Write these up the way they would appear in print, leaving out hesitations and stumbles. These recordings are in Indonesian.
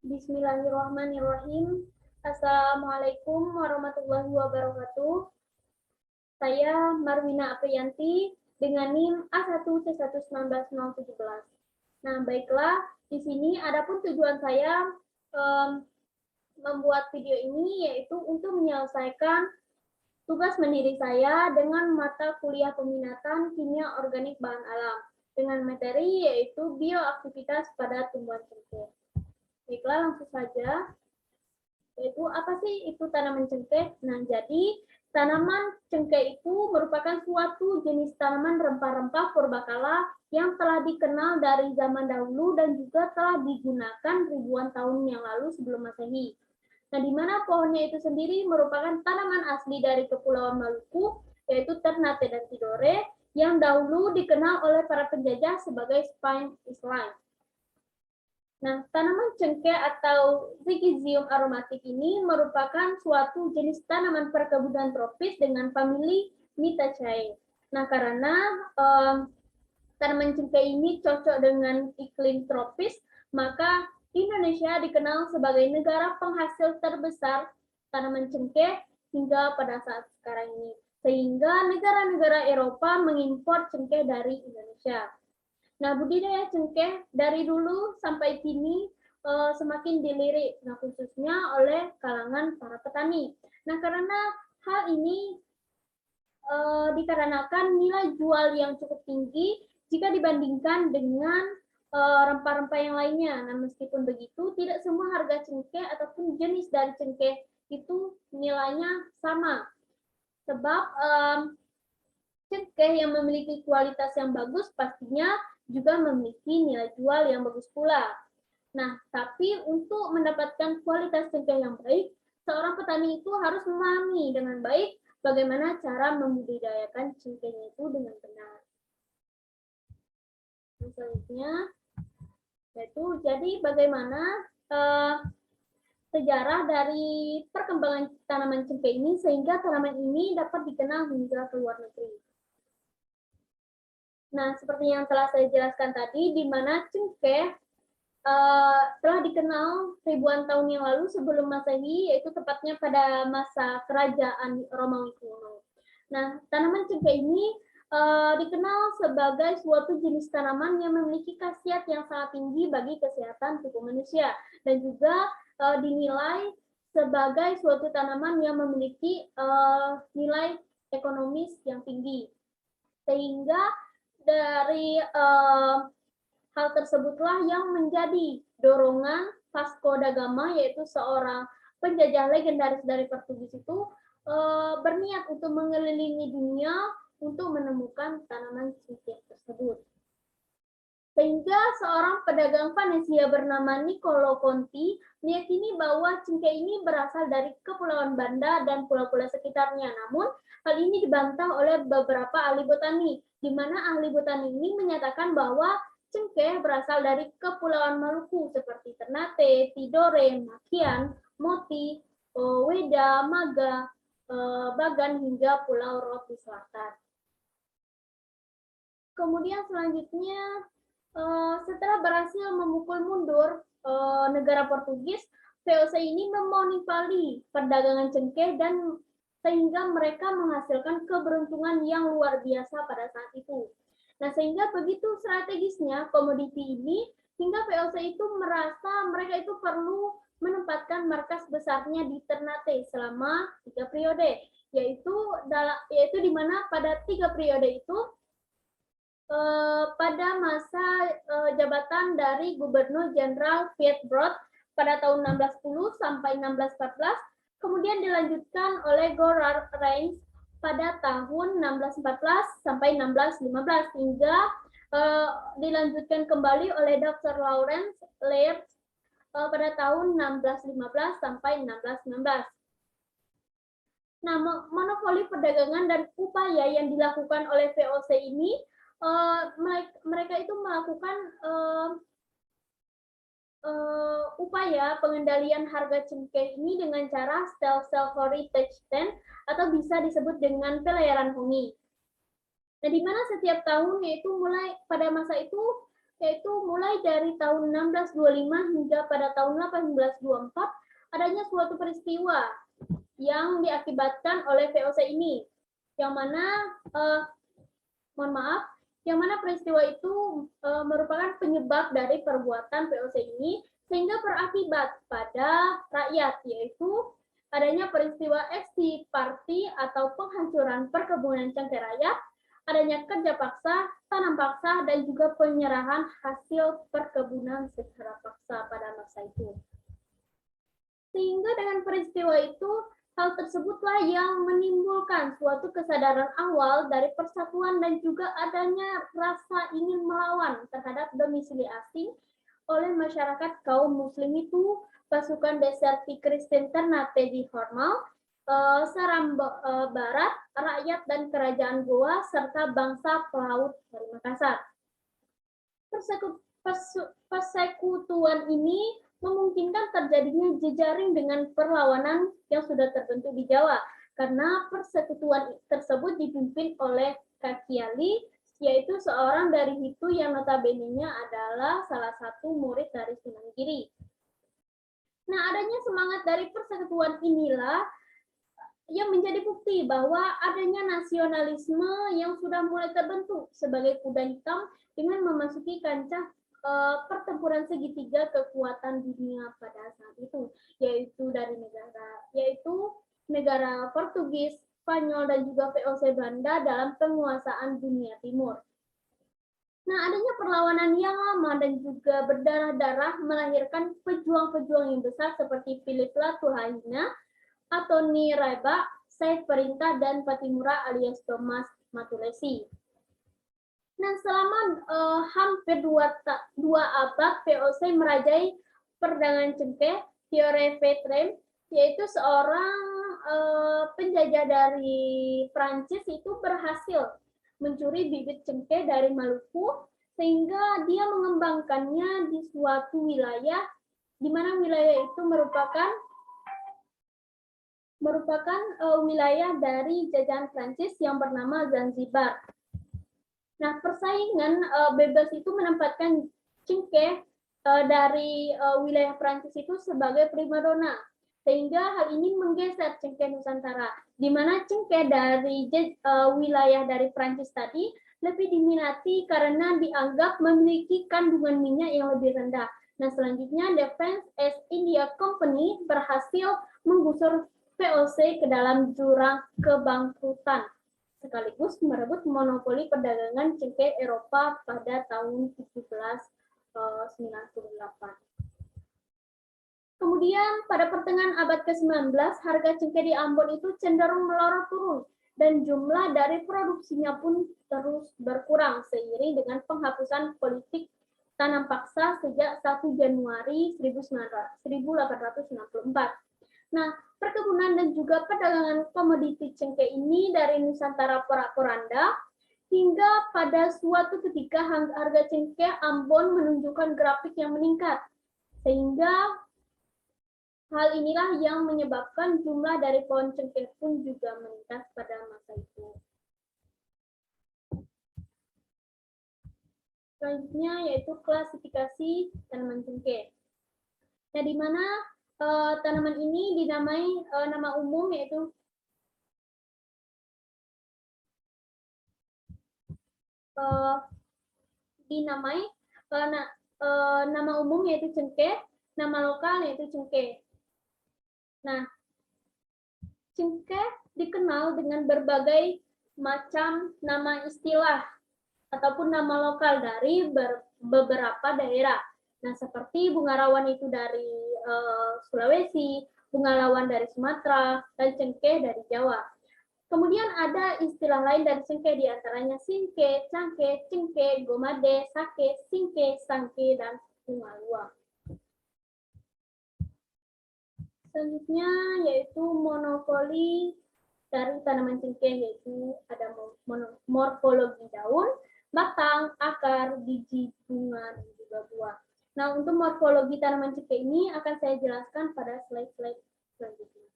Bismillahirrahmanirrahim. Assalamualaikum warahmatullahi wabarakatuh. Saya Marwina Apriyanti dengan NIM A1C11917. Nah, baiklah, di sini adapun tujuan saya membuat video ini yaitu untuk menyelesaikan tugas mandiri saya dengan mata kuliah peminatan kimia organik bahan alam dengan materi yaitu bioaktivitas pada tumbuhan cengkeh. Baiklah, langsung saja. Yaitu apa sih itu tanaman cengkeh? Nah, jadi tanaman cengkeh itu merupakan suatu jenis tanaman rempah-rempah purbakala yang telah dikenal dari zaman dahulu dan juga telah digunakan ribuan tahun yang lalu sebelum Masehi. Nah, di mana pohonnya itu sendiri merupakan tanaman asli dari Kepulauan Maluku, yaitu Ternate dan Tidore, yang dahulu dikenal oleh para penjajah sebagai Spine Island. Nah, tanaman cengkeh atau Zygesium aromatic ini merupakan suatu jenis tanaman perkebunan tropis dengan famili Myrtaceae. Nah, karena tanaman cengkeh ini cocok dengan iklim tropis, maka Indonesia dikenal sebagai negara penghasil terbesar tanaman cengkeh hingga pada saat sekarang ini. Sehingga negara-negara Eropa mengimpor cengkeh dari Indonesia. Nah, budidaya cengkeh dari dulu sampai kini semakin dilirik, nah khususnya oleh kalangan para petani. Nah, karena hal ini dikarenakan nilai jual yang cukup tinggi jika dibandingkan dengan rempah-rempah yang lainnya. Nah, meskipun begitu, tidak semua harga cengkeh ataupun jenis dari cengkeh itu nilainya sama. Sebab cengkeh yang memiliki kualitas yang bagus pastinya juga memiliki nilai jual yang bagus pula. Nah, tapi untuk mendapatkan kualitas cengkeh yang baik, seorang petani itu harus memahami dengan baik bagaimana cara membudidayakan cengkehnya itu dengan benar. Selanjutnya, yaitu jadi bagaimana sejarah dari perkembangan tanaman cengkeh ini sehingga tanaman ini dapat dikenal hingga ke luar negeri. Nah, seperti yang telah saya jelaskan tadi, di mana cengkeh telah dikenal ribuan tahun yang lalu sebelum Masehi, yaitu tepatnya pada masa kerajaan Romawi kuno. Nah, tanaman cengkeh ini dikenal sebagai suatu jenis tanaman yang memiliki khasiat yang sangat tinggi bagi kesehatan tubuh manusia dan juga dinilai sebagai suatu tanaman yang memiliki nilai ekonomis yang tinggi. Sehingga dari hal tersebutlah yang menjadi dorongan Vasco da Gama, yaitu seorang penjajah legendaris dari Portugis itu berniat untuk mengelilingi dunia untuk menemukan tanaman cengkeh tersebut. Sehingga seorang pedagang Venesia bernama Niccolo Conti meyakini bahwa cengkeh ini berasal dari Kepulauan Banda dan pulau-pulau sekitarnya. Namun, hal ini dibantah oleh beberapa ahli botani, di mana ahli botani ini menyatakan bahwa cengkeh berasal dari Kepulauan Maluku seperti Ternate, Tidore, Makian, Moti, Weda, Maga, Bagan hingga Pulau Roti Selatan. Kemudian selanjutnya, setelah berhasil memukul mundur negara Portugis, VOC ini memonopoli perdagangan cengkeh dan sehingga mereka menghasilkan keberuntungan yang luar biasa pada saat itu. Nah, sehingga begitu strategisnya komoditi ini hingga VOC itu merasa mereka itu perlu menempatkan markas besarnya di Ternate selama 3 periode, yaitu di mana pada 3 periode itu pada masa jabatan dari Gubernur Jenderal Piet Brod pada tahun 1610 sampai 1614, kemudian dilanjutkan oleh Gerard Reyns pada tahun 1614 sampai 1615 hingga dilanjutkan kembali oleh Dr. Lawrence Laird pada tahun 1615 sampai 1616. Nah, monopoli perdagangan dan upaya yang dilakukan oleh VOC ini mereka itu melakukan upaya pengendalian harga cengkeh ini dengan cara stealth heritage stand atau bisa disebut dengan pelayaran hongi. Nah, di mana setiap tahun yaitu mulai pada masa itu yaitu mulai dari tahun 1625 hingga pada tahun 1824 adanya suatu peristiwa yang diakibatkan oleh VOC ini, yang mana mohon maaf, yang mana peristiwa itu merupakan penyebab dari perbuatan VOC ini sehingga berakibat pada rakyat, yaitu adanya peristiwa exit party atau penghancuran perkebunan cengkeh rakyat, adanya kerja paksa, tanam paksa, dan juga penyerahan hasil perkebunan secara paksa pada masa itu. Sehingga dengan peristiwa itu, hal tersebutlah yang menimbulkan suatu kesadaran awal dari persatuan dan juga adanya rasa ingin melawan terhadap domisili asing oleh masyarakat kaum muslim itu, pasukan Deserti Kristen Ternate di Hormel, Seram Barat, rakyat dan kerajaan Goa, serta bangsa pelaut dari Makassar. Persekutuan ini memungkinkan terjadinya jejaring dengan perlawanan yang sudah terbentuk di Jawa, karena persekutuan tersebut dipimpin oleh Kakiali, yaitu seorang dari Hitu yang notabene-nya adalah salah satu murid dari Sunan Giri. Nah, adanya semangat dari persekutuan inilah yang menjadi bukti bahwa adanya nasionalisme yang sudah mulai terbentuk sebagai kuda hitam dengan memasuki kancah pertempuran segitiga kekuatan dunia pada saat itu, yaitu dari negara Portugis, Spanyol, dan juga VOC Belanda dalam penguasaan dunia timur. Nah, adanya perlawanan yang lama dan juga berdarah-darah melahirkan pejuang-pejuang yang besar seperti Philip Latuhaina, Antoni Raiba, Said Perintah, dan Patimura alias Thomas Matulesi. Nah, selama hampir dua abad, VOC merajai perdagangan cengkeh. Theodore Vetrem, yaitu seorang penjajah dari Prancis, itu berhasil mencuri bibit cengkeh dari Maluku sehingga dia mengembangkannya di suatu wilayah di mana wilayah itu merupakan wilayah dari jajahan Prancis yang bernama Zanzibar. Nah, persaingan bebas itu menempatkan cengkeh dari wilayah Prancis itu sebagai primadona, sehingga hal ini menggeser cengkeh Nusantara, di mana cengkeh dari wilayah dari Prancis tadi lebih diminati karena dianggap memiliki kandungan minyak yang lebih rendah. Nah, selanjutnya The French East India Company berhasil menggusur VOC ke dalam jurang kebangkrutan, sekaligus merebut monopoli perdagangan cengkeh Eropa pada tahun 1798. Kemudian pada pertengahan abad ke-19, harga cengkeh di Ambon itu cenderung melorot turun dan jumlah dari produksinya pun terus berkurang seiring dengan penghapusan politik tanam paksa sejak 1 Januari 1864. Nah, perkebunan dan juga perdagangan komoditi cengkeh ini dari Nusantara porak-poranda hingga pada suatu ketika harga cengkeh Ambon menunjukkan grafik yang meningkat, sehingga hal inilah yang menyebabkan jumlah dari pohon cengkeh pun juga meningkat pada masa itu. Selanjutnya yaitu klasifikasi tanaman cengkeh. Nah, di mana tanaman ini dinamai nama umum yaitu nama umum yaitu cengkeh, nama lokal yaitu cengkeh. Nah, cengkeh dikenal dengan berbagai macam nama istilah ataupun nama lokal dari beberapa daerah. Nah, seperti bunga rawan itu dari Sulawesi, bunga lawan dari Sumatera, dan cengkeh dari Jawa. Kemudian ada istilah lain dari cengkeh, diantaranya singke, cangke, cengkeh, gomade, sake, singke, sangke, dan bunga luang. Selanjutnya yaitu monopoli dari tanaman cengkeh, yaitu ada morfologi daun, batang, akar, biji, bunga, dan juga buah. Nah, untuk morfologi tanaman cengkeh ini akan saya jelaskan pada slide-slide selanjutnya.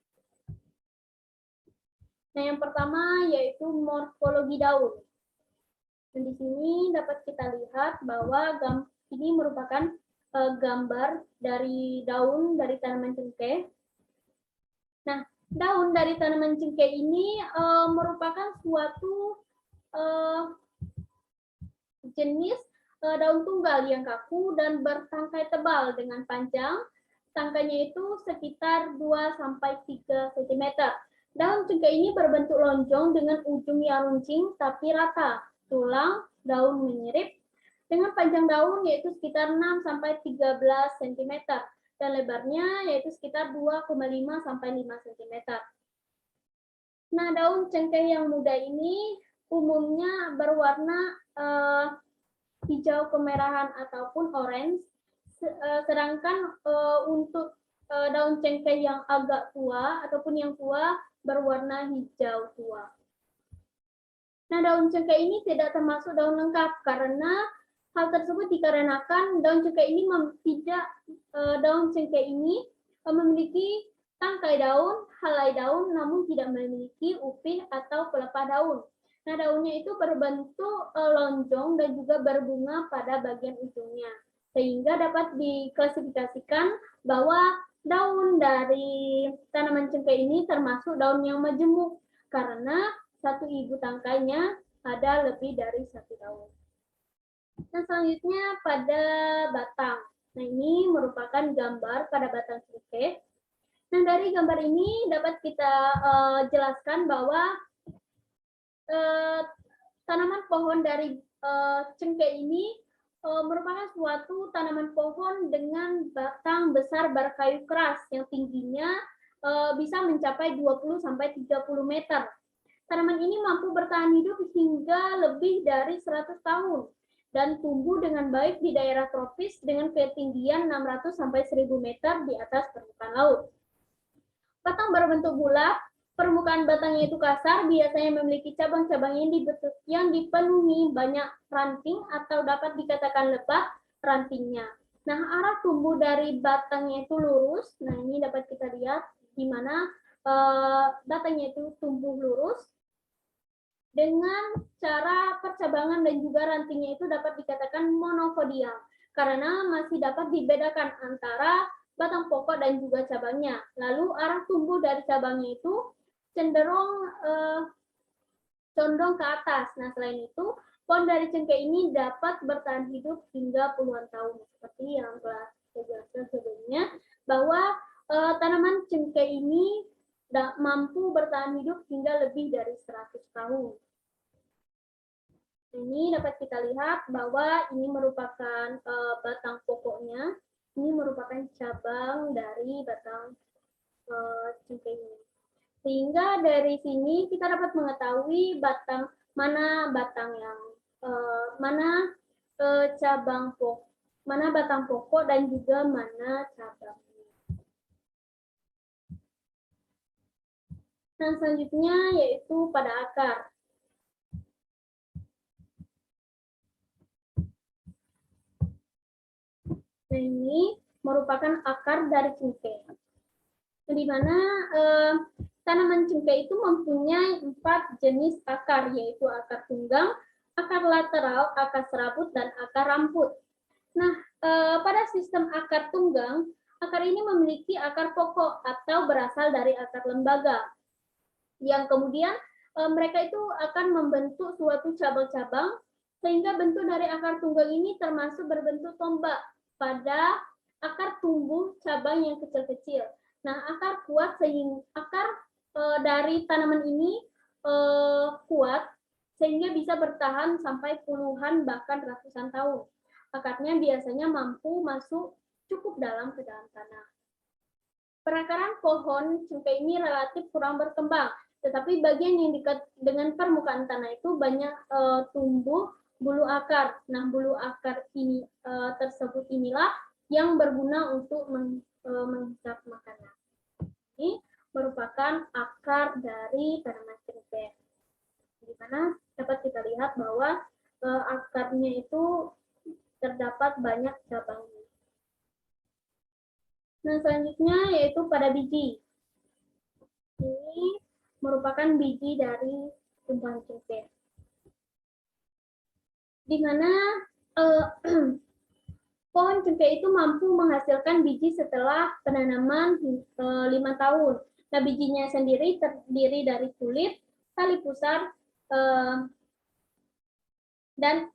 Nah, yang pertama yaitu morfologi daun. Dan di sini dapat kita lihat bahwa ini merupakan gambar dari daun dari tanaman cengkeh. Nah, daun dari tanaman cengkeh ini merupakan suatu jenis daun tunggal yang kaku dan bertangkai tebal dengan panjang. Tangkainya itu sekitar 2-3 cm. Daun cengkeh ini berbentuk lonjong dengan ujung yang runcing tapi rata. Tulang daun menyirip dengan panjang daun yaitu sekitar 6-13 cm dan lebarnya yaitu sekitar 2,5-5 cm. Nah, daun cengkeh yang muda ini umumnya berwarna hijau kemerahan ataupun orange, sedangkan untuk daun cengkeh yang agak tua ataupun yang tua berwarna hijau tua. Nah, daun cengkeh ini tidak termasuk daun lengkap karena hal tersebut dikarenakan daun cengkeh ini memiliki tangkai daun, helai daun, namun tidak memiliki upih atau pelepah daun. Nah, daunnya itu berbentuk lonjong dan juga berbunga pada bagian ujungnya, sehingga dapat diklasifikasikan bahwa daun dari tanaman cengkeh ini termasuk daun yang majemuk karena satu ibu tangkainya ada lebih dari satu daun. Nah, selanjutnya pada batang. Nah, ini merupakan gambar pada batang cengkeh. Nah, dari gambar ini dapat kita jelaskan bahwa tanaman pohon dari cengkeh ini merupakan suatu tanaman pohon dengan batang besar berkayu keras yang tingginya bisa mencapai 20-30 meter. Tanaman ini mampu bertahan hidup hingga lebih dari 100 tahun dan tumbuh dengan baik di daerah tropis dengan ketinggian 600-1000 meter di atas permukaan laut. Batang berbentuk bulat, permukaan batangnya itu kasar, biasanya memiliki cabang-cabang yang dipenuhi banyak ranting atau dapat dikatakan lebat rantingnya. Nah, arah tumbuh dari batangnya itu lurus. Nah, ini dapat kita lihat di mana batangnya itu tumbuh lurus. Dengan cara percabangan dan juga rantingnya itu dapat dikatakan monofodial karena masih dapat dibedakan antara batang pokok dan juga cabangnya. Lalu arah tumbuh dari cabangnya itu cenderung condong ke atas. Nah, selain itu, pohon dari cengkeh ini dapat bertahan hidup hingga puluhan tahun. Seperti yang telah saya jelaskan sebelumnya, bahwa tanaman cengkeh ini mampu bertahan hidup hingga lebih dari 100 tahun. Ini dapat kita lihat bahwa ini merupakan batang pokoknya, ini merupakan cabang dari batang cengkeh ini. Sehingga dari sini kita dapat mengetahui mana batang pokok dan juga mana cabangnya. Nah, selanjutnya yaitu pada akar. Nah, ini merupakan akar dari cengkeh. Di mana tanaman cengkeh itu mempunyai 4 jenis akar, yaitu akar tunggang, akar lateral, akar serabut, dan akar ramput. Nah, pada sistem akar tunggang, akar ini memiliki akar pokok atau berasal dari akar lembaga, yang kemudian mereka itu akan membentuk suatu cabang-cabang, sehingga bentuk dari akar tunggang ini termasuk berbentuk tombak pada akar tumbuh cabang yang kecil-kecil. Nah, akar dari tanaman ini kuat sehingga bisa bertahan sampai puluhan bahkan ratusan tahun. Akarnya biasanya mampu masuk cukup dalam ke dalam tanah. Perakaran pohon cengkeh ini relatif kurang berkembang, tetapi bagian yang dekat dengan permukaan tanah itu banyak tumbuh bulu akar. Nah, bulu akar ini tersebut inilah yang berguna untuk menghisap makanan. Ini merupakan akar dari tanaman cengkeh, di mana dapat kita lihat bahwa akarnya itu terdapat banyak cabangnya. Nah, selanjutnya yaitu pada biji. Ini merupakan biji dari tumbuhan cengkeh, di mana Pohon cengkeh itu mampu menghasilkan biji setelah penanaman 5 tahun. Nah, bijinya sendiri terdiri dari kulit, tali pusar, dan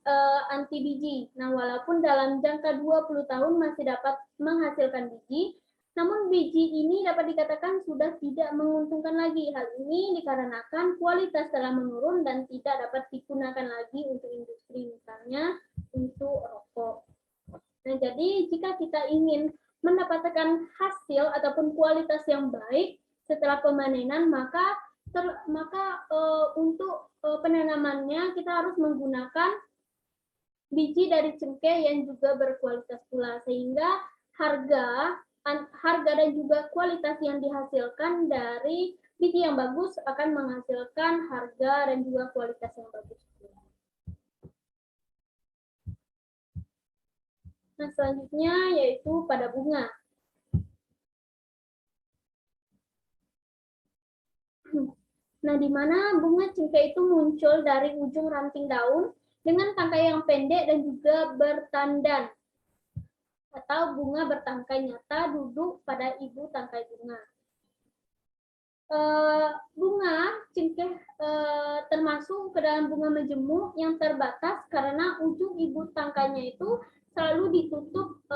anti biji. Nah, walaupun dalam jangka 20 tahun masih dapat menghasilkan biji, namun biji ini dapat dikatakan sudah tidak menguntungkan lagi. Hal ini dikarenakan kualitas telah menurun dan tidak dapat digunakan lagi untuk industri, misalnya untuk rokok. Nah, jadi jika kita ingin mendapatkan hasil ataupun kualitas yang baik setelah pemanenan, maka untuk penanamannya kita harus menggunakan biji dari cengkeh yang juga berkualitas pula, sehingga harga dan juga kualitas yang dihasilkan dari biji yang bagus akan menghasilkan harga dan juga kualitas yang bagus. Nah, selanjutnya yaitu pada bunga. Nah, di mana bunga cengkeh itu muncul dari ujung ranting daun dengan tangkai yang pendek dan juga bertandan, atau bunga bertangkai nyata duduk pada ibu tangkai bunga. Bunga cengkeh termasuk ke dalam bunga majemuk yang terbatas karena ujung ibu tangkainya itu selalu ditutup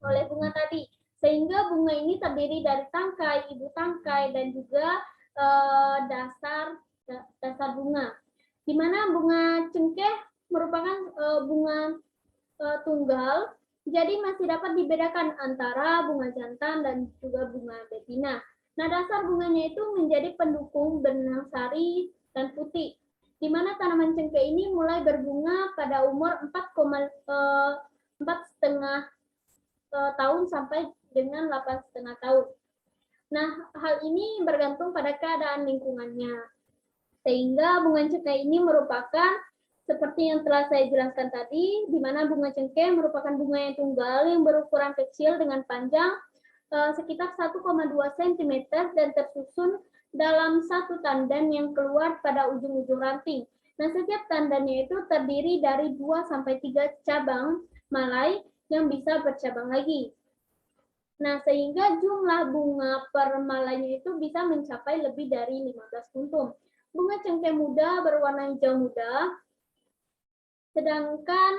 oleh bunga tadi, sehingga bunga ini terdiri dari tangkai, ibu tangkai, dan juga dasar bunga. Di mana bunga cengkeh merupakan bunga tunggal, jadi masih dapat dibedakan antara bunga jantan dan juga bunga betina. Nah, dasar bunganya itu menjadi pendukung benang sari dan putih, di mana tanaman cengkeh ini mulai berbunga pada umur 4,5 tahun sampai dengan 8,5 tahun. Nah, hal ini bergantung pada keadaan lingkungannya. Sehingga bunga cengkeh ini merupakan seperti yang telah saya jelaskan tadi, di mana bunga cengkeh merupakan bunga yang tunggal yang berukuran kecil dengan panjang sekitar 1,2 cm dan tersusun dalam satu tandan yang keluar pada ujung-ujung ranting. Nah, setiap tandannya itu terdiri dari 2-3 cabang malai yang bisa bercabang lagi. Nah, sehingga jumlah bunga per malainya itu bisa mencapai lebih dari 15 kuntum. Bunga cengkeh muda berwarna hijau muda, sedangkan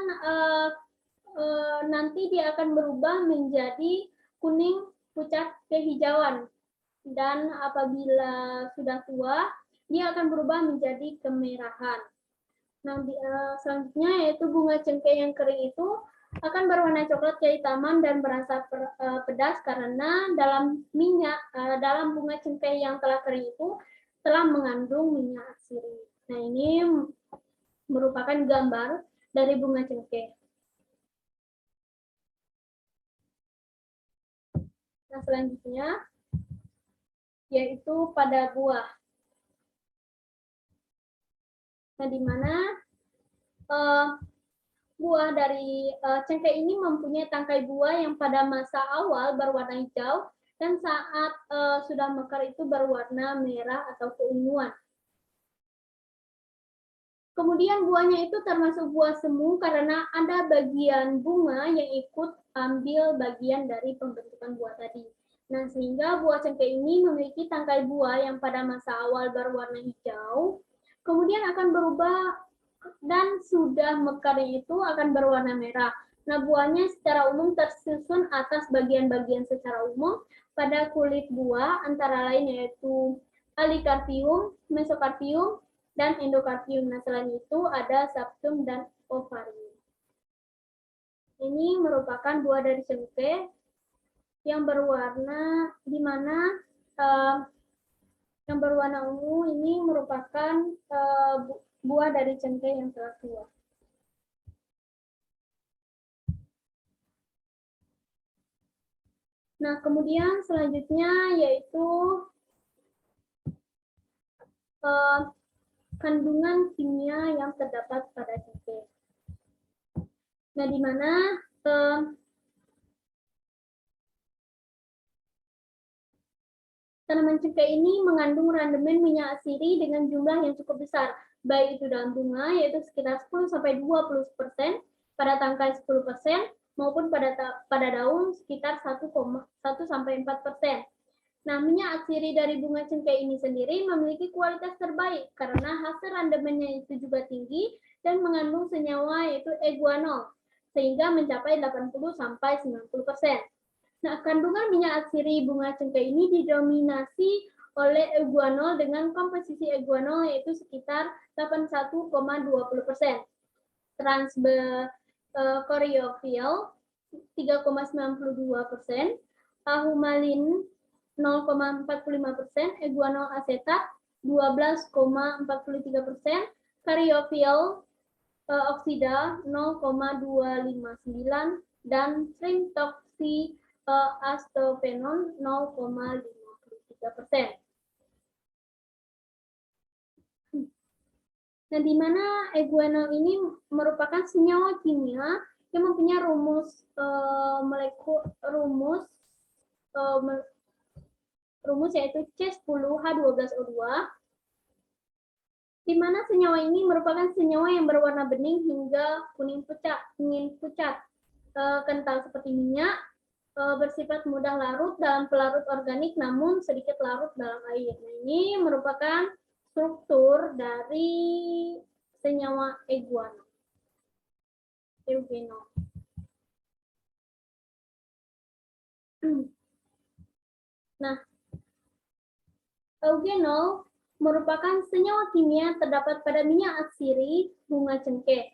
nanti dia akan berubah menjadi kuning pucat kehijauan, dan apabila sudah tua dia akan berubah menjadi kemerahan. Nah, selanjutnya yaitu bunga cengkeh yang kering itu akan berwarna coklat kehitaman dan berasa pedas karena dalam bunga cengkeh yang telah kering itu telah mengandung minyak asiri. Nah, ini merupakan gambar dari bunga cengkeh. Nah, selanjutnya yaitu pada buah. Nah, di mana buah dari cengkeh ini mempunyai tangkai buah yang pada masa awal berwarna hijau dan saat sudah mekar itu berwarna merah atau keunguan. Kemudian buahnya itu termasuk buah semu karena ada bagian bunga yang ikut ambil bagian dari pembentukan buah tadi. Nah, sehingga buah cengkeh ini memiliki tangkai buah yang pada masa awal berwarna hijau, kemudian akan berubah dan sudah mekarnya itu akan berwarna merah. Nah, buahnya secara umum tersusun atas bagian-bagian secara umum pada kulit buah, antara lain yaitu alikarpium, mesokarpium, dan endokarpium. Nah, selain itu ada septum dan ovarium. Ini merupakan buah dari cengkeh yang berwarna, di mana yang berwarna ungu ini merupakan buah dari cengkeh yang telah tua. Nah, kemudian selanjutnya yaitu kandungan kimia yang terdapat pada cengkeh. Nah, di mana tanaman cengkeh ini mengandung randemen minyak asiri dengan jumlah yang cukup besar, baik itu dalam bunga yaitu sekitar 10-20%, pada tangkai 10% maupun pada daun sekitar 1,1 sampai 4%. Nah, minyak atsiri dari bunga cengkeh ini sendiri memiliki kualitas terbaik karena hasil randemennya itu juga tinggi dan mengandung senyawa yaitu eguanol, sehingga mencapai 80 sampai 90%. Nah, kandungan minyak atsiri bunga cengkeh ini didominasi oleh eguanol dengan komposisi eguanol yaitu sekitar 81,20%. Transbecoriophyll 3,92%, ahumalin 0,45%, eguanol asetat 12,43%, karyophyll oksida 0,259 dan trimetoxyastophenon 0,53%. Nah, di mana eguanol ini merupakan senyawa kimia yang mempunyai rumus yaitu C10H12O2, di mana senyawa ini merupakan senyawa yang berwarna bening hingga kuning pucat, kental seperti minyak, bersifat mudah larut dalam pelarut organik namun sedikit larut dalam air. Nah, ini merupakan struktur dari senyawa eugenol. Nah, eugenol merupakan senyawa kimia terdapat pada minyak atsiri bunga cengkeh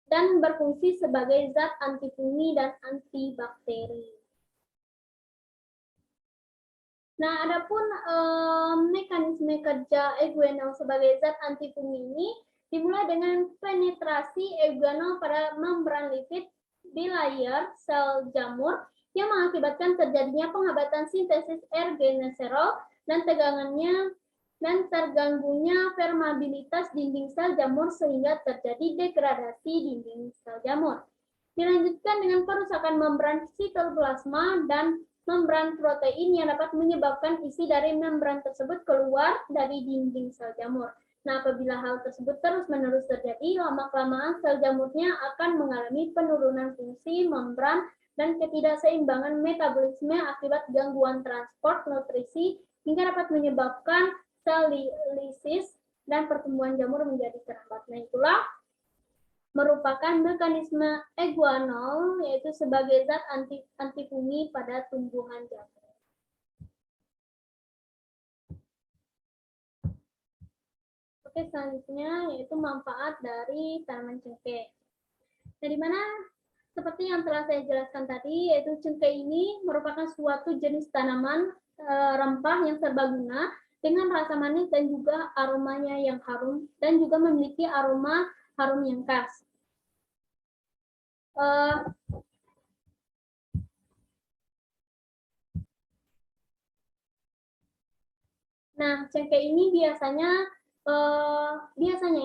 dan berfungsi sebagai zat antifungsi dan antibakteri. Nah, adapun mekanisme kerja eugenol sebagai zat antifungsi ini dimulai dengan penetrasi eugenol pada membran lipid di layar sel jamur yang mengakibatkan terjadinya penghambatan sintesis ergonoserol dan terganggunya permeabilitas dinding sel jamur sehingga terjadi degradasi dinding sel jamur. Dilanjutkan dengan perusakan membran sitoplasma dan membran protein yang dapat menyebabkan isi dari membran tersebut keluar dari dinding sel jamur. Nah, apabila hal tersebut terus-menerus terjadi, lama-kelamaan sel jamurnya akan mengalami penurunan fungsi membran dan ketidakseimbangan metabolisme akibat gangguan transport nutrisi hingga dapat menyebabkan sel lisis dan pertumbuhan jamur menjadi terhambat. Nah, itulah merupakan mekanisme eugenol yaitu sebagai zat antifungsi pada tumbuhan jamur. Oke, selanjutnya yaitu manfaat dari tanaman cengkeh. Nah, di mana seperti yang telah saya jelaskan tadi, yaitu cengkeh ini merupakan suatu jenis tanaman rempah yang serbaguna dengan rasa manis dan juga aromanya yang harum dan juga memiliki aroma harum yang khas. Nah, cengkeh ini biasanya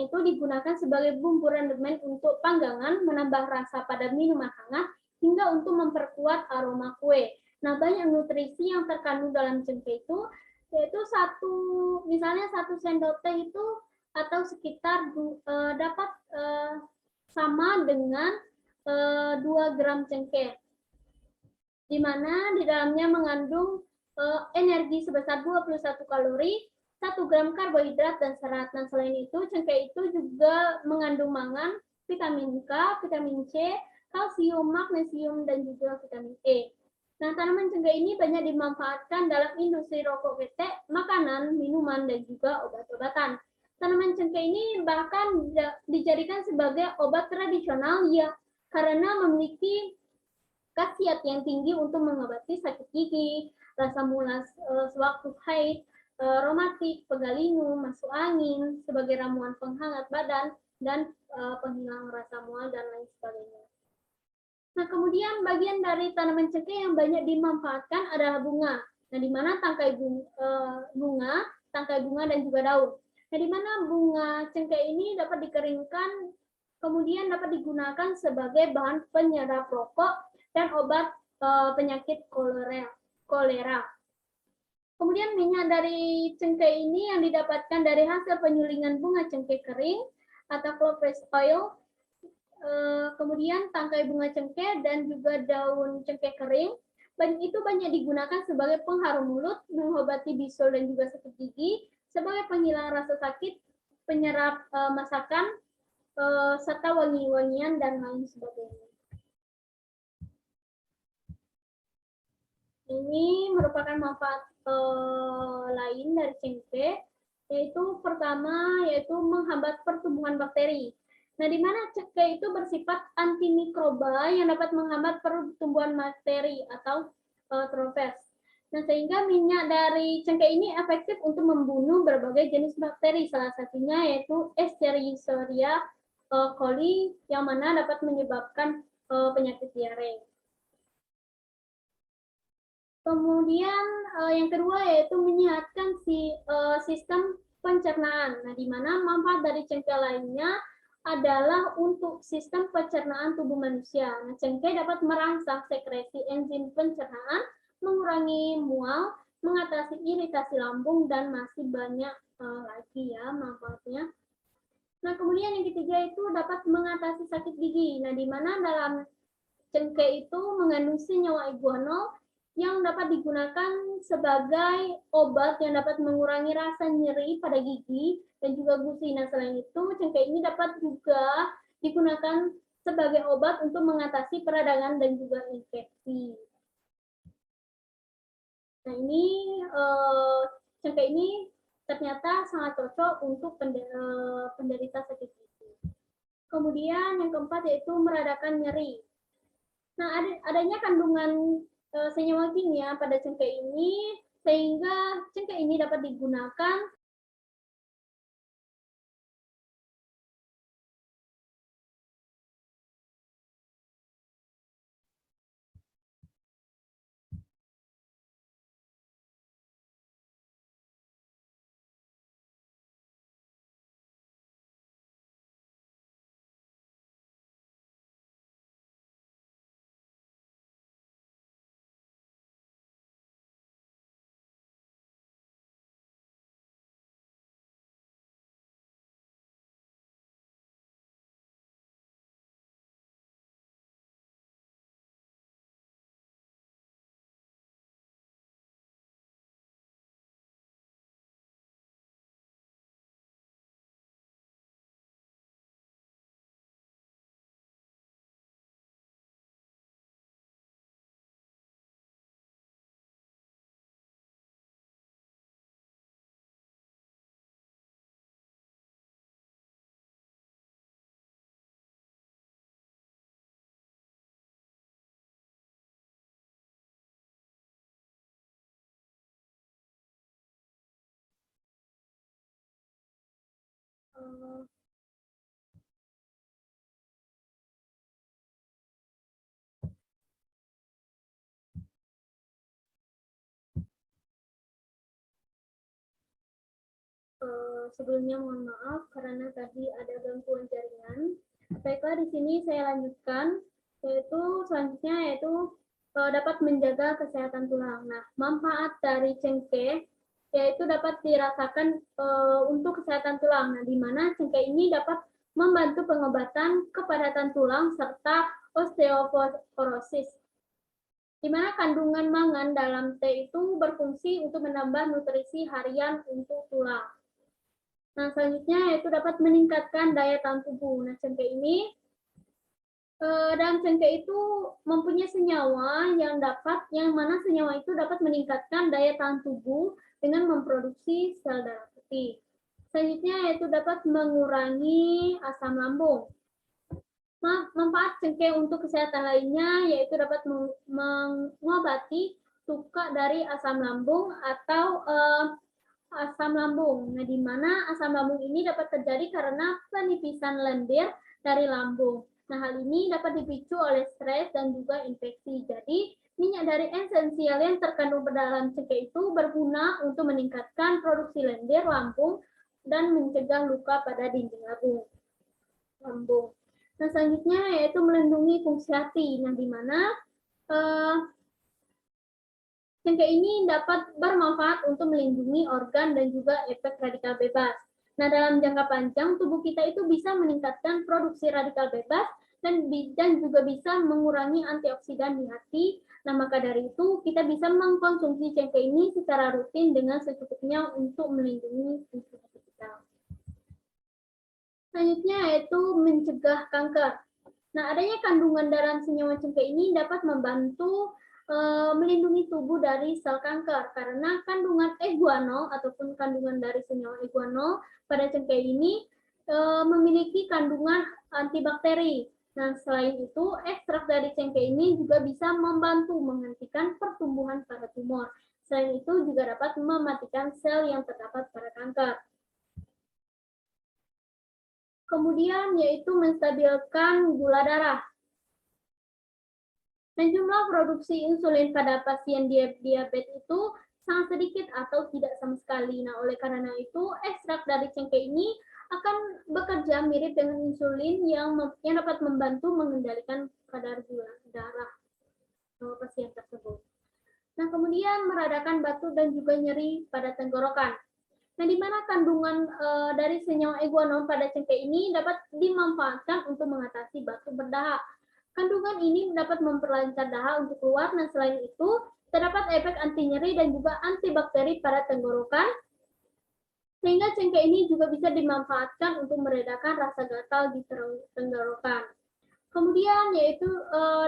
itu digunakan sebagai bumbu rendemen untuk panggangan, menambah rasa pada minuman hangat, hingga untuk memperkuat aroma kue. Nah, banyak nutrisi yang terkandung dalam cengkeh itu, yaitu misalnya 1 sendok teh itu atau sekitar dapat sama dengan 2 gram cengkeh, di mana di dalamnya mengandung energi sebesar 21 kalori, 1 gram karbohidrat dan serat. Nah, selain itu, cengkeh itu juga mengandung mangan, vitamin K, vitamin C, kalsium, magnesium, dan juga vitamin E. Nah, tanaman cengkeh ini banyak dimanfaatkan dalam industri rokok ketek, makanan, minuman, dan juga obat-obatan. Tanaman cengkeh ini bahkan dijadikan sebagai obat tradisional ya, karena memiliki khasiat yang tinggi untuk mengobati sakit gigi, rasa mulas sewaktu haid, rematik, pegalinu, masuk angin, sebagai ramuan penghangat badan, dan penghilang rasa mual, dan lain sebagainya. Nah, kemudian bagian dari tanaman cengkeh yang banyak dimanfaatkan adalah bunga. Nah, di mana tangkai bunga, dan juga daun. Nah, di mana bunga cengkeh ini dapat dikeringkan, kemudian dapat digunakan sebagai bahan penyedap rokok dan obat penyakit kolera. Kemudian minyak dari cengkeh ini yang didapatkan dari hasil penyulingan bunga cengkeh kering atau cloves oil, kemudian tangkai bunga cengkeh dan juga daun cengkeh kering. Itu banyak digunakan sebagai pengharum mulut, mengobati bisul dan juga sakit gigi, sebagai penghilang rasa sakit, penyerap masakan, serta wangi-wangian dan lain sebagainya. Ini merupakan manfaat lain dari cengkeh, yaitu pertama yaitu menghambat pertumbuhan bakteri. Nah, di mana cengkeh itu bersifat antimikroba yang dapat menghambat pertumbuhan bakteri atau trophes. Nah, sehingga minyak dari cengkeh ini efektif untuk membunuh berbagai jenis bakteri, salah satunya yaitu Escherichia coli yang mana dapat menyebabkan penyakit diare. Kemudian yang kedua yaitu menyehatkan sistem pencernaan. Nah, di mana manfaat dari cengkeh lainnya adalah untuk sistem pencernaan tubuh manusia. Nah, cengkeh dapat merangsang sekresi enzim pencernaan, mengurangi mual, mengatasi iritasi lambung, dan masih banyak lagi ya manfaatnya. Nah, kemudian yang ketiga itu dapat mengatasi sakit gigi. Nah, di mana dalam cengkeh itu mengandung senyawa iguanol yang dapat digunakan sebagai obat yang dapat mengurangi rasa nyeri pada gigi dan juga gusi. Nah, selain itu, cengkeh ini dapat juga digunakan sebagai obat untuk mengatasi peradangan dan juga infeksi. Nah, ini cengkeh ini ternyata sangat cocok untuk penderita sakit gigi. Kemudian yang keempat yaitu meredakan nyeri. Nah, adanya kandungan senyawa kimia pada cengkeh ini, sehingga cengkeh ini dapat digunakan sebelumnya mohon maaf karena tadi ada gangguan jaringan. Baiklah, di sini saya lanjutkan, yaitu selanjutnya yaitu dapat menjaga kesehatan tulang. Nah, manfaat dari cengkeh yaitu dapat dirasakan untuk kesehatan tulang. Nah, di mana cengkeh ini dapat membantu pengobatan kepadatan tulang serta osteoporosis, di mana kandungan mangan dalam teh itu berfungsi untuk menambah nutrisi harian untuk tulang. Nah, selanjutnya yaitu dapat meningkatkan daya tahan tubuh. Nah, cengkeh ini dalam cengkeh itu mempunyai senyawa yang mana senyawa itu dapat meningkatkan daya tahan tubuh dengan memproduksi sel darah putih. Selanjutnya yaitu dapat mengurangi asam lambung. Manfaat cengkeh untuk kesehatan lainnya yaitu dapat mengobati luka dari asam lambung atau asam lambung. Nah, di mana asam lambung ini dapat terjadi karena penipisan lendir dari lambung. Nah, hal ini dapat dipicu oleh stres dan juga infeksi. Jadi, minyak dari esensial yang terkandung dalam cengkeh itu berguna untuk meningkatkan produksi lendir lambung dan mencegah luka pada dinding lambung. Nah, selanjutnya yaitu melindungi fungsi hati. Nah, di mana cengkeh ini dapat bermanfaat untuk melindungi organ dan juga efek radikal bebas. Nah, dalam jangka panjang, tubuh kita itu bisa meningkatkan produksi radikal bebas dan juga bisa mengurangi antioksidan di hati. Nah, maka dari itu kita bisa mengkonsumsi cengkeh ini secara rutin dengan secukupnya untuk melindungi tubuh kita. Selanjutnya yaitu mencegah kanker. Nah, adanya kandungan dalam senyawa cengkeh ini dapat membantu melindungi tubuh dari sel kanker karena kandungan eguanol ataupun kandungan dari senyawa eguanol pada cengkeh ini memiliki kandungan antibakteri. Nah, selain itu, ekstrak dari cengkeh ini juga bisa membantu menghentikan pertumbuhan pada tumor. Selain itu, juga dapat mematikan sel yang terdapat pada kanker. Kemudian yaitu menstabilkan gula darah. Dan jumlah produksi insulin pada pasien diabetes itu sangat sedikit atau tidak sama sekali. Nah, oleh karena itu, ekstrak dari cengkeh ini akan bekerja mirip dengan insulin yang dapat membantu mengendalikan kadar gula darah pasien tersebut. Nah, kemudian meredakan batuk dan juga nyeri pada tenggorokan. Nah, di mana kandungan dari senyawa eguanol pada cengkeh ini dapat dimanfaatkan untuk mengatasi batuk berdahak. Kandungan ini dapat memperlancar dahak untuk keluar, dan selain itu terdapat efek anti nyeri dan juga antibakteri pada tenggorokan, sehingga cengkeh ini juga bisa dimanfaatkan untuk meredakan rasa gatal di tenggorokan. Kemudian yaitu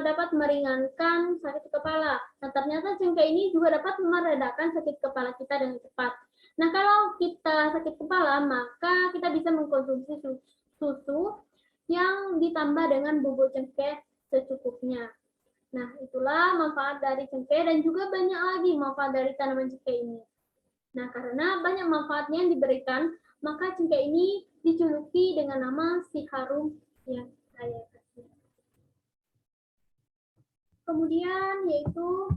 dapat meringankan sakit kepala. Nah, ternyata cengkeh ini juga dapat meredakan sakit kepala kita dengan cepat. Nah, kalau kita sakit kepala, maka kita bisa mengkonsumsi susu yang ditambah dengan bubuk cengkeh secukupnya. Nah, itulah manfaat dari cengkeh dan juga banyak lagi manfaat dari tanaman cengkeh ini. Nah, karena banyak manfaatnya yang diberikan, maka cengkeh ini dijuluki dengan nama si harum yang saya kasih. Kemudian yaitu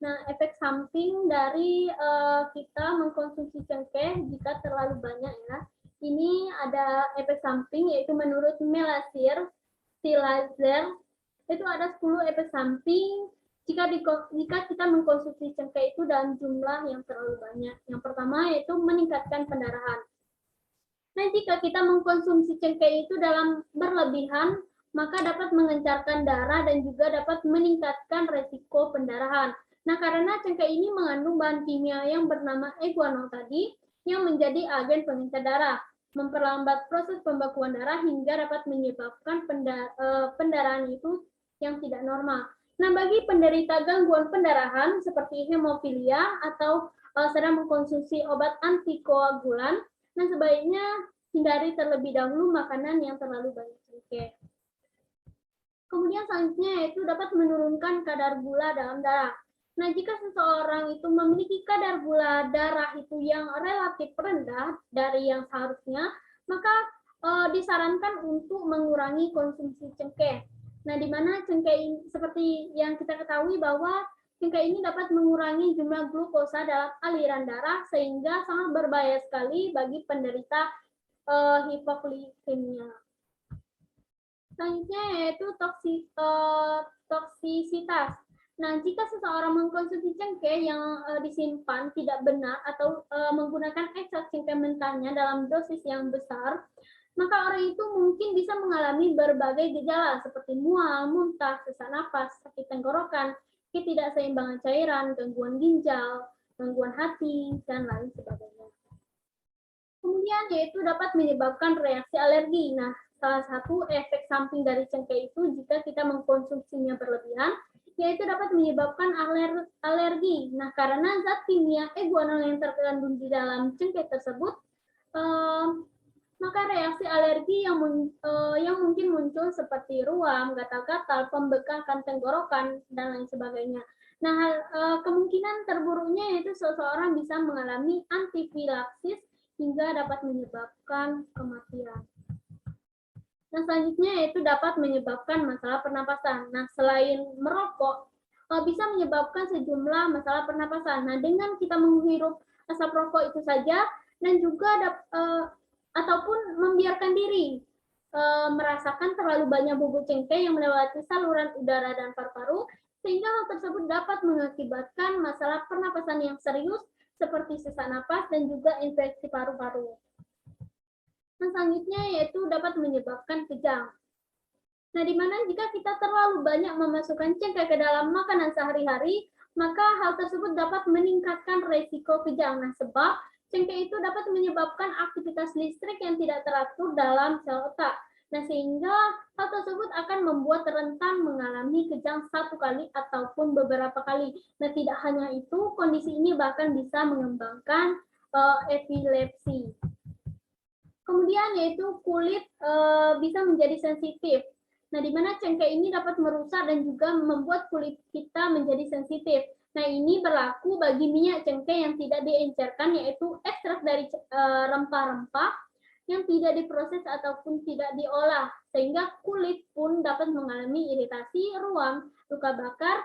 efek samping dari kita mengkonsumsi cengkeh jika terlalu banyak ya. Ini ada efek samping yaitu menurut Melazer itu ada 10 efek samping jika kita mengkonsumsi cengkeh itu dalam jumlah yang terlalu banyak. Yang pertama yaitu meningkatkan pendarahan. Nah, jika kita mengkonsumsi cengkeh itu dalam berlebihan, maka dapat mengencarkan darah dan juga dapat meningkatkan resiko pendarahan. Nah, karena cengkeh ini mengandung bahan kimia yang bernama eguanol tadi, yang menjadi agen pengencer darah, memperlambat proses pembekuan darah hingga dapat menyebabkan pendarahan itu yang tidak normal. Nah, bagi penderita gangguan pendarahan seperti hemofilia atau sedang mengkonsumsi obat antikoagulan, nah sebaiknya hindari terlebih dahulu makanan yang terlalu banyak cengkeh. Kemudian selanjutnya yaitu dapat menurunkan kadar gula dalam darah. Nah, jika seseorang itu memiliki kadar gula darah itu yang relatif rendah dari yang seharusnya, maka disarankan untuk mengurangi konsumsi cengkeh. Nah, di mana cengkeh seperti yang kita ketahui bahwa cengkeh ini dapat mengurangi jumlah glukosa dalam aliran darah sehingga sangat berbahaya sekali bagi penderita hipoglikemia. Selanjutnya yaitu toksisitas. Nah, jika seseorang mengkonsumsi cengkeh yang disimpan tidak benar atau menggunakan ekstrak cengkeh mentahnya dalam dosis yang besar, maka orang itu mungkin bisa mengalami berbagai gejala seperti mual, muntah, sesak napas, sakit tenggorokan, ketidakseimbangan cairan, gangguan ginjal, gangguan hati, dan lain sebagainya. Kemudian yaitu dapat menyebabkan reaksi alergi. Nah, salah satu efek samping dari cengkeh itu jika kita mengkonsumsinya berlebihan, yaitu dapat menyebabkan alergi. Nah, karena zat kimia eguanol yang terkandung di dalam cengkeh tersebut, maka reaksi alergi yang mungkin muncul seperti ruam, gatal-gatal, pembekakan tenggorokan, dan lain sebagainya. Nah, kemungkinan terburuknya yaitu seseorang bisa mengalami antifilaksis hingga dapat menyebabkan kematian. Nah, selanjutnya yaitu dapat menyebabkan masalah pernapasan. Nah, selain merokok, bisa menyebabkan sejumlah masalah pernapasan. Nah, dengan kita menghirup asap rokok itu saja, dan juga ataupun membiarkan diri merasakan terlalu banyak bubuk cengkeh yang melewati saluran udara dan paru-paru, sehingga hal tersebut dapat mengakibatkan masalah pernapasan yang serius seperti sesak napas dan juga infeksi paru-paru. Nah, selanjutnya yaitu dapat menyebabkan kejang. Nah, di mana jika kita terlalu banyak memasukkan cengkeh ke dalam makanan sehari-hari, maka hal tersebut dapat meningkatkan resiko kejang. Nah, sebab cengkeh itu dapat menyebabkan aktivitas listrik yang tidak teratur dalam sel otak. Nah, sehingga hal tersebut akan membuat rentan mengalami kejang satu kali ataupun beberapa kali. Nah, tidak hanya itu, kondisi ini bahkan bisa mengembangkan epilepsi. Kemudian yaitu kulit bisa menjadi sensitif. Nah, di mana cengkeh ini dapat merusak dan juga membuat kulit kita menjadi sensitif. Nah, ini berlaku bagi minyak cengkeh yang tidak diencerkan, yaitu ekstrak dari rempah-rempah yang tidak diproses ataupun tidak diolah, sehingga kulit pun dapat mengalami iritasi, ruam, luka bakar,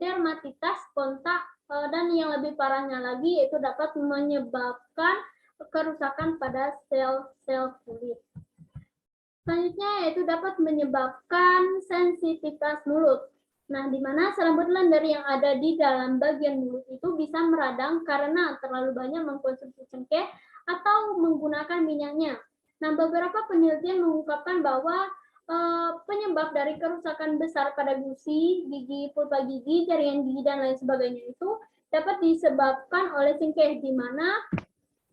dermatitis, kontak, dan yang lebih parahnya lagi yaitu dapat menyebabkan kerusakan pada sel-sel kulit. Selanjutnya yaitu dapat menyebabkan sensitivitas mulut. Nah, di mana selembut lendir yang ada di dalam bagian mulut itu bisa meradang karena terlalu banyak mengkonsumsi cengkeh atau menggunakan minyaknya. Nah, beberapa penelitian mengungkapkan bahwa penyebab dari kerusakan besar pada gusi, gigi, pulpa gigi, jaringan gigi, dan lain sebagainya itu dapat disebabkan oleh cengkeh, di mana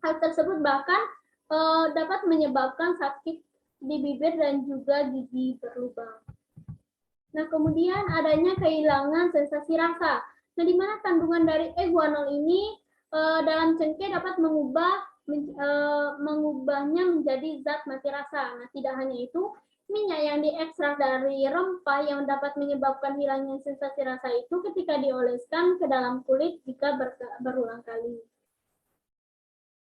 hal tersebut bahkan dapat menyebabkan sakit di bibir dan juga gigi berlubang. Nah, kemudian adanya kehilangan sensasi rasa. Nah, di mana kandungan dari guanol ini dalam cengkeh dapat mengubahnya menjadi zat mati rasa. Nah, tidak hanya itu, minyak yang diekstrak dari rempah yang dapat menyebabkan hilangnya sensasi rasa itu ketika dioleskan ke dalam kulit jika berulang kali.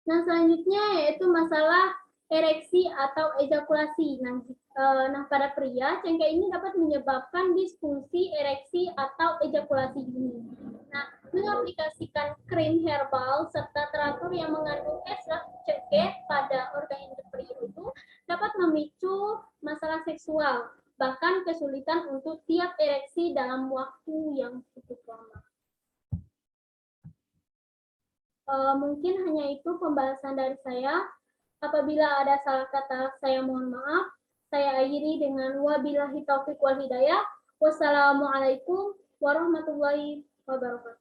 Nah, selanjutnya yaitu masalah ereksi atau ejakulasi. Nah, pada pria, cengkeh ini dapat menyebabkan disfungsi ereksi atau ejakulasi dini. Nah, mengaplikasikan krim herbal serta teratur yang mengandung ekstrak cengkeh pada organ intim pria itu dapat memicu masalah seksual, bahkan kesulitan untuk tiap ereksi dalam waktu yang cukup lama. Mungkin hanya itu pembahasan dari saya. Apabila ada salah kata, saya mohon maaf. Saya akhiri dengan wabillahi taufiq wal hidayah. Wassalamualaikum warahmatullahi wabarakatuh.